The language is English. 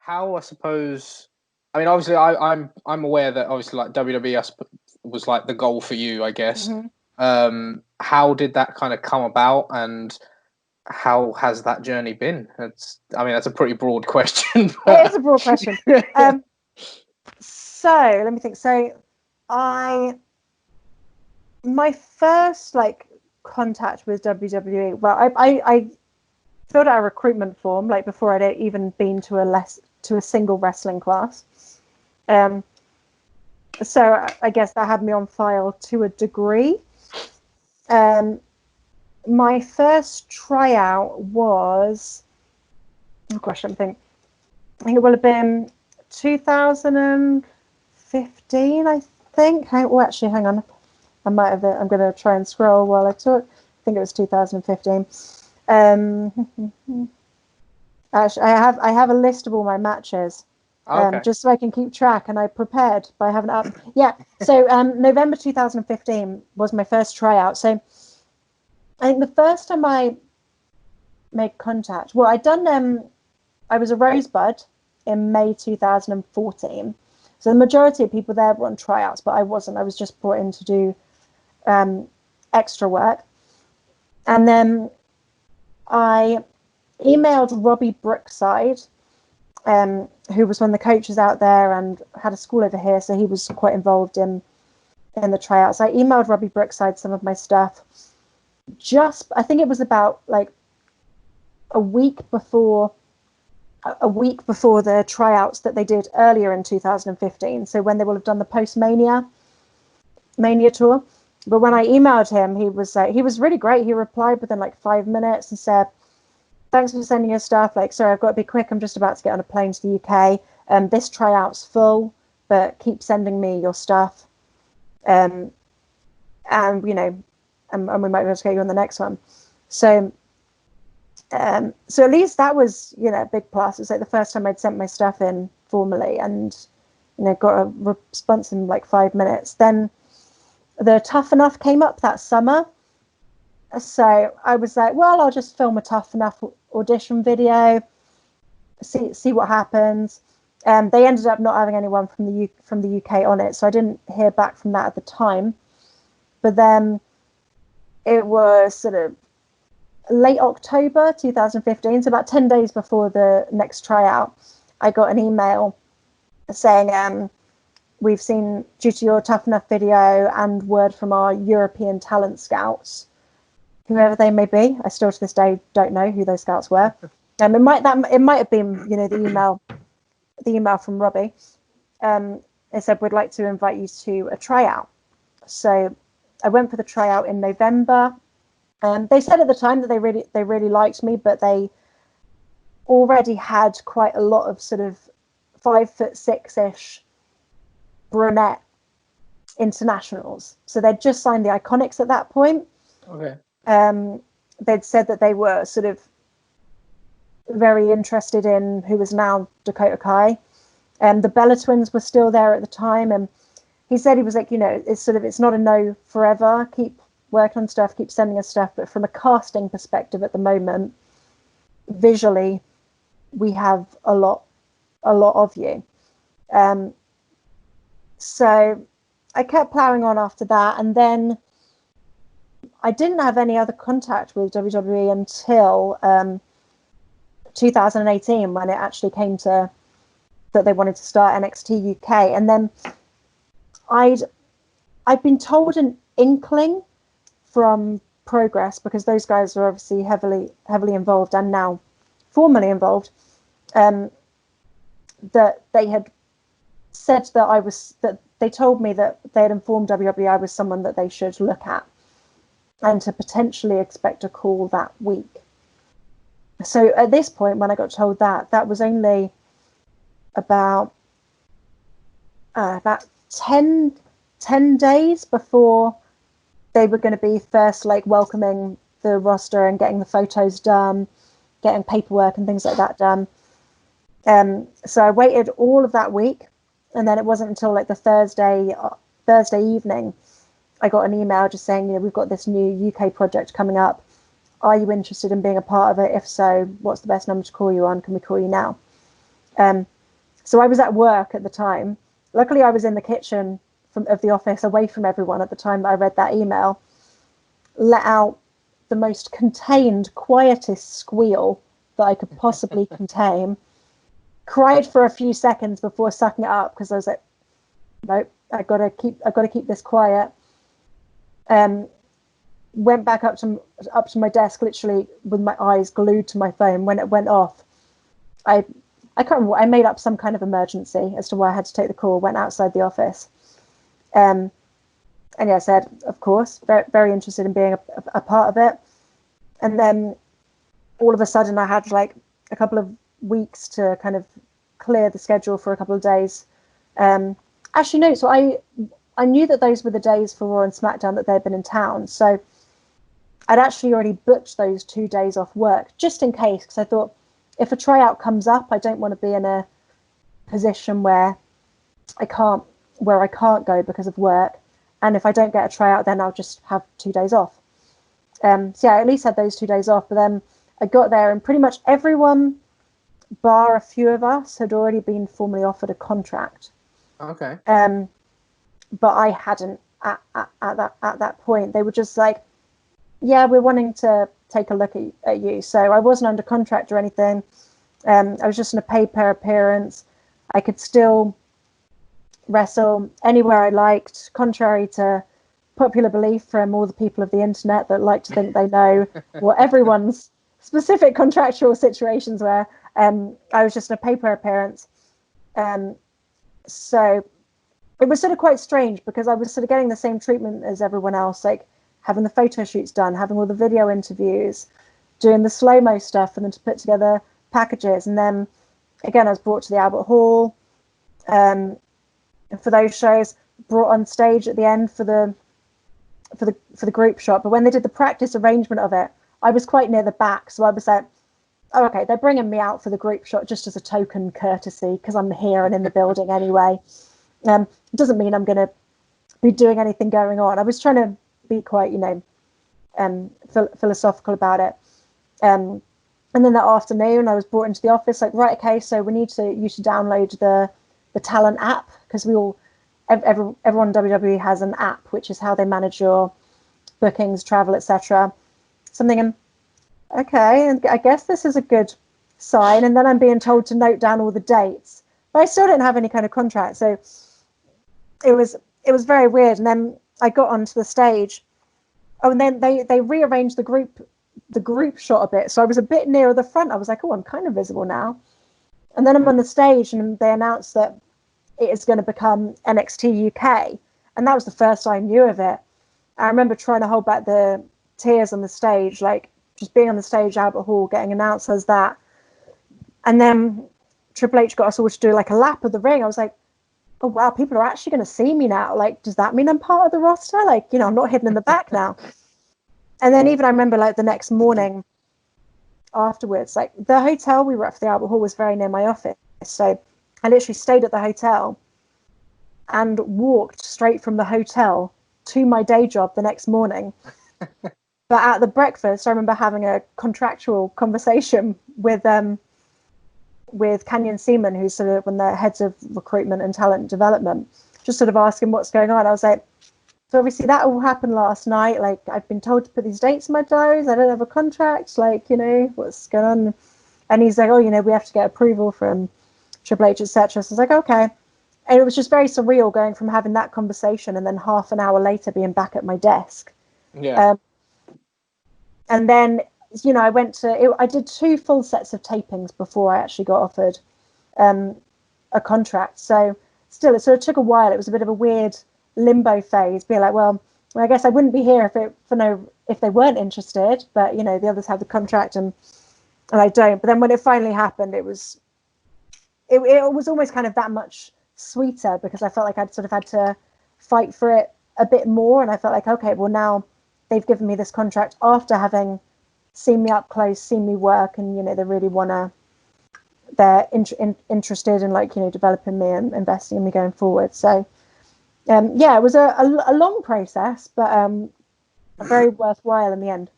how I suppose. I mean, obviously, I'm aware that obviously like WWE was like the goal for you, I guess. Mm-hmm. How did that kind of come about, and how has that journey been? I mean, that's a pretty broad question. It is a broad question. So let me think. So my first like contact with WWE. Well, I filled out a recruitment form like before I'd even been to a single wrestling class. So I guess that had me on file to a degree. My first tryout was, oh gosh, I think it will have been 2015, I think. Actually, hang on. I'm going to try and scroll while I talk. I think it was 2015. Actually, I have a list of all my matches, just so I can keep track. And I prepared by having it up. Yeah. So November 2015 was my first tryout. So I think the first time I made contact, well, I was a Rosebud in May 2014. So the majority of people there were on tryouts, but I wasn't. I was just brought in to do extra work. And then I emailed Robbie Brookside, who was one of the coaches out there and had a school over here, so he was quite involved in the tryouts. I emailed Robbie Brookside some of my stuff. I think it was about like a week before the tryouts that they did earlier in 2015. So when they will have done the post-Mania tour. But when I emailed him, he was really great. He replied within like 5 minutes and said, "Thanks for sending your stuff. Like, sorry, I've got to be quick. I'm just about to get on a plane to the UK. This tryout's full, but keep sending me your stuff. And you know, and we might be able to get you on the next one." So at least that was, you know, a big plus. It's like the first time I'd sent my stuff in formally and, you know, got a response in like 5 minutes. Then the Tough Enough came up that summer. So I was like, well, I'll just film a Tough Enough audition video, see what happens. They ended up not having anyone from the UK on it, so I didn't hear back from that at the time. But then it was sort of late October 2015, so about 10 days before the next tryout, I got an email saying, "We've seen, due to your Tough Enough video and word from our European talent scouts," whoever they may be. I still to this day don't know who those scouts were. It might have been, you know, the email from Robbie. It said, "We'd like to invite you to a tryout." So I went for the tryout in November. They said at the time that they really liked me, but they already had quite a lot of sort of 5'6" brunette internationals. So they'd just signed the Iconics at that point. Okay. They'd said that they were sort of very interested in who is now Kosta.K. The Bella Twins were still there at the time, and he said, he was like, you know, it's not a no forever. Keep working on stuff, keep sending us stuff, but from a casting perspective at the moment, visually, we have a lot of you. So I kept plowing on after that, and then I didn't have any other contact with WWE until 2018, when it actually came to that they wanted to start NXT UK. And then I'd been told an inkling from Progress, because those guys are obviously heavily involved and now formally involved, that they had said that they told me that they had informed WWE I was someone that they should look at and to potentially expect a call that week. So at this point, when I got told that was only about 10 days before they were going to be first like welcoming the roster and getting the photos done, getting paperwork and things like that done. So I waited all of that week, and then it wasn't until like the Thursday evening I got an email just saying, you know, we've got this new UK project coming up. Are you interested in being a part of it? If so, what's the best number to call you on? Can we call you now? So I was at work at the time. Luckily, I was in the kitchen of the office, away from everyone at the time that I read that email. Let out the most contained, quietest squeal that I could possibly contain. Cried for a few seconds before sucking it up, because I was like, nope, I gotta keep this quiet. Went back up to my desk, literally with my eyes glued to my phone. When it went off, I can't remember. I made up some kind of emergency as to why I had to take the call. Went outside the office, and yeah, said, of course, very, very interested in being a part of it. And then all of a sudden, I had like a couple of weeks to kind of clear the schedule for a couple of days. Actually, no. So I knew that those were the days for Raw and SmackDown that they'd been in town. So I'd actually already booked those 2 days off work, just in case, because I thought if a tryout comes up, I don't want to be in a position where I can't go because of work. And if I don't get a tryout, then I'll just have 2 days off. So yeah, I at least had those 2 days off. But then I got there and pretty much everyone, bar a few of us, had already been formally offered a contract. Okay. But I hadn't at that point. They were just like, yeah, we're wanting to take a look at you. So I wasn't under contract or anything. I was just in a pay-per appearance. I could still wrestle anywhere I liked, contrary to popular belief from all the people of the internet that like to think they know what everyone's specific contractual situations were. I was just in a pay-per appearance. So it was sort of quite strange, because I was sort of getting the same treatment as everyone else, like having the photo shoots done, having all the video interviews, doing the slow-mo stuff, and then to put together packages. And then again, I was brought to the Albert Hall for those shows, brought on stage at the end for the group shot. But when they did the practice arrangement of it, I was quite near the back, so I was like, oh, okay, they're bringing me out for the group shot just as a token courtesy, because I'm here and in the building anyway. It doesn't mean I'm going to be doing anything going on. I was trying to be quite, philosophical about it. And then that afternoon, I was brought into the office, like, right, okay, so we need you to download the talent app, because everyone in WWE has an app, which is how they manage your bookings, travel, etc. Something, okay, and I guess this is a good sign. And then I'm being told to note down all the dates, but I still didn't have any kind of contract, so it was very weird. And then I got onto the stage. Oh, and then they rearranged the group shot a bit, so I was a bit nearer the front. I was like, oh, I'm kind of visible now. And then I'm on the stage, and they announced that it is going to become NXT UK, and that was the first I knew of it. I remember trying to hold back the tears on the stage, like just being on the stage, Albert Hall, getting announced as that. And then Triple H got us all to do like a lap of the ring. I was like, oh wow, people are actually going to see me now. Like, does that mean I'm part of the roster? Like, I'm not hidden in the back now. And then even I remember like the next morning afterwards, like the hotel we were at for the Albert Hall was very near my office. So I literally stayed at the hotel and walked straight from the hotel to my day job the next morning. But at the breakfast, I remember having a contractual conversation with Canyon Seaman, who's sort of one of the heads of recruitment and talent development, just sort of asking what's going on. I was like, so obviously that all happened last night. Like, I've been told to put these dates in my diaries. I don't have a contract. Like, what's going on? And he's like, oh, we have to get approval from Triple H, etc. So I was like, okay. And it was just very surreal going from having that conversation and then half an hour later being back at my desk. Yeah. And then, I did 2 full sets of tapings before I actually got offered a contract. So still, it sort of took a while. It was a bit of a weird limbo phase, being like, well, I guess I wouldn't be here if they weren't interested, but the others have the contract and I don't. But then when it finally happened, it was almost kind of that much sweeter, because I felt like I'd sort of had to fight for it a bit more, and I felt like, okay, well, now they've given me this contract after having seen me up close, seen me work, and they really they're interested in developing me and investing in me going forward. So it was a long process, but very worthwhile in the end.